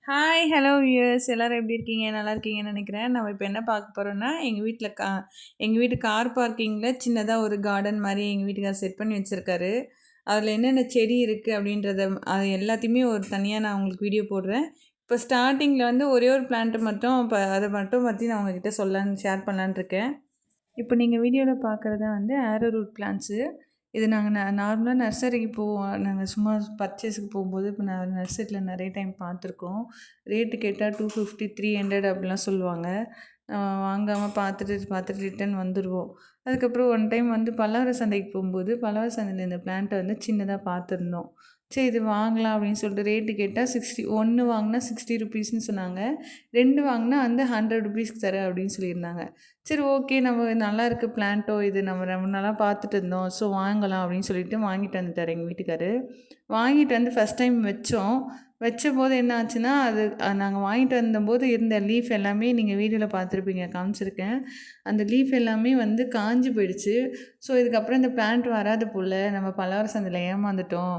Hi hello viewers எல்லாரும் எப்படி இருக்கீங்க? நல்லா இருக்கீங்கன்னு நினைக்கிறேன். நம்ம இப்போ என்ன பார்க்க போறோம்னா, எங்க வீட்டு கார் பார்க்கிங்கில சின்னதா ஒரு கார்டன் மாரி எங்க வீட்டுக்காரர் செட் பண்ணி வச்சிருக்காரு. அதில என்னென்ன செடி இருக்கு அப்படின்றத அது எல்லாத்தையுமே ஒரு தனியா நான் உங்களுக்கு வீடியோ போடுறேன். இப்போ ஸ்டார்ட்டிங்கில வந்து ஒரே ஒரு பிளான்ட் மட்டும் அத மட்டும் பத்தி நான் உங்ககிட்ட ஷேர் பண்ணலான்னு இருக்கேன். இப்போ நீங்க வீடியோல பார்க்குறது வந்து ஆரோ ரூட் பிளான்ட்ஸு. இது நாங்க நார்மலா நர்சரிக்கு போவோம். நாங்க சும்மா பர்ச்சேஸுக்கு போகும்போது, இப்போ நான் நர்சரில நெறைய டைம் பார்த்துருக்கோம். ரேட்டு கேட்டா 250, 300 அப்படிலாம் சொல்லுவாங்க. வாங்காம பார்த்துட்டு ரிட்டர்ன் வந்துருவோம். அதுக்கப்புறம் ஒன் டைம் வந்து பல்லவர சந்தைக்கு போகும்போது, பல்லவர சந்தையில இந்த பிளான்ட்ட வந்து சின்னதா பார்த்துருந்தோம். சரி இது வாங்கலாம் அப்படின்னு சொல்லிட்டு ரேட்டு கேட்டா 1 வாங்குனா ₹60ன்னு சொன்னாங்க. 2 வாங்குனா வந்து ₹100க்கு தரேன் அப்படின்னு சொல்லியிருந்தாங்க. சரி ஓகே நம்ம நல்லாயிருக்கு பிளான்ட்டோ இது நம்ம ரொம்ப நாளா பார்த்துட்டு இருந்தோம். ஸோ வாங்கலாம் அப்படின்னு சொல்லிட்டு வாங்கிட்டு வந்துட்டாரு எங்கள் வீட்டுக்காரு. வாங்கிட்டு வந்து ஃபஸ்ட் டைம் வச்சோம். வச்சபோது என்ன ஆச்சுன்னா, அது நாங்க வாங்கிட்டு வந்தம்போது இருந்த லீஃப் எல்லாமே நீங்க வீடியோல பார்த்துருப்பீங்க காமிச்சிருக்கேன். அந்த லீஃப் எல்லாமே வந்து காஞ்சு போயிடுச்சு. ஸோ இதுக்கப்புறம் இந்த பிளான்ட் வராது போல, நம்ம பலவர சந்தையில ஏமாந்துட்டோம்.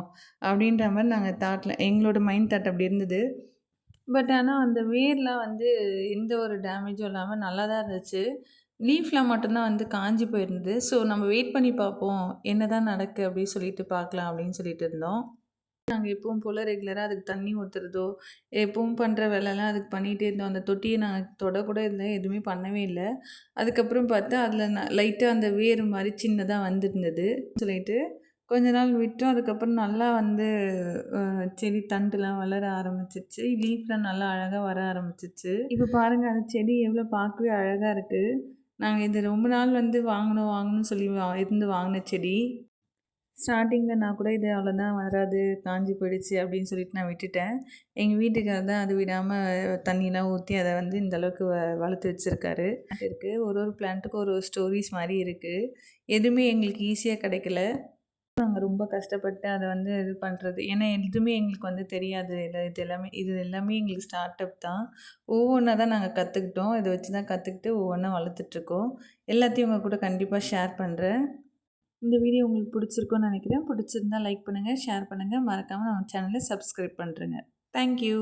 அப்படின்ற மாரி நாங்க எங்களோட மைண்ட் தாட் அப்படி இருந்தது. பட் ஆனா அந்த வேர்லாம் வந்து எந்த ஒரு டேமேஜும் இல்லாம நல்லா தான் இருந்துச்சு. லீஃப்ல மட்டும் தான் வந்து காஞ்சு போயிருந்தது. ஸோ நம்ம வெயிட் பண்ணி பார்ப்போம். என்னதான் நடக்கு அப்படின்னு சொல்லிட்டு பார்க்கலாம் அப்படின்னு சொல்லிட்டு இருந்தோம். நாங்க எப்பவும் போல ரெகுலரா அதுக்கு தண்ணி ஊத்துறதோ, எப்பவும் பண்ற வேலைலாம் அதுக்கு பண்ணிட்டே இருந்தோம். அந்த தொட்டிய நான் தொடக்கூட இல்ல. எதுவுமே பண்ணவே இல்ல. அதுக்கப்புறம் பார்த்தா அதில லைட்டா அந்த வேர் மாரி சின்னதா வந்திருந்தது. சொல்லிட்டு கொஞ்ச நாள் விட்டோம். அதுக்கப்புறம் நல்லா வந்து செடி தண்டுலாம் வளர ஆரம்பிச்சுருச்சு. லீஃப்லாம் நல்லா அழகா வர ஆரம்பிச்சுச்சு. இப்ப பாருங்க அந்த செடி எவ்வளோ பார்க்கவே அழகா இருக்கு. நாங்க இது ரொம்ப நாள் வந்து வாங்கணும்னு சொல்லி இருந்து வாங்குன செடி. ஸ்டார்ட்டிங்கில நான் கூட இது அவ்வளோதான் வராது, காஞ்சு போயிடுச்சு அப்படின்னு சொல்லிட்டு நான் விட்டுட்டேன். எங்க வீட்டுக்காரர் தான் அது விடாம தண்ணிலாம் ஊத்தி அத வந்து இந்த அளவுக்கு வளர்த்து வச்சிருக்காரு. இருக்கு. ஒரு ஒரு பிளான்ட்டுக்கும் ஒரு ஒரு ஸ்டோரீஸ் மாரி இருக்கு. எதுவுமே எங்களுக்கு ஈஸியா கிடைக்கல. நாங்க ரொம்ப கஷ்டப்பட்டு அத வந்து இது பண்றது. ஏன்னா எதுவுமே எங்களுக்கு வந்து தெரியாது. இது எல்லாமே எங்களுக்கு ஸ்டார்ட் அப் தான். ஒவ்வொன்னா தான் நாங்க கத்துக்கிட்டோம். இத வச்சு தான் கத்துக்கிட்டு ஒவ்வொன்னா வளர்த்துட்ருக்கோம். எல்லாத்தையும் உங்க கூட கண்டிப்பா ஷேர் பண்றேன். இந்த வீடியோ உங்களுக்கு பிடிச்சிருக்கும்னு நினைக்கிறேன். பிடிச்சிருந்தா லைக் பண்ணுங்க, ஷேர் பண்ணுங்க. மறக்காம நம்ம சேனல சப்ஸ்கிரைப் பண்றேங்க. Thank you.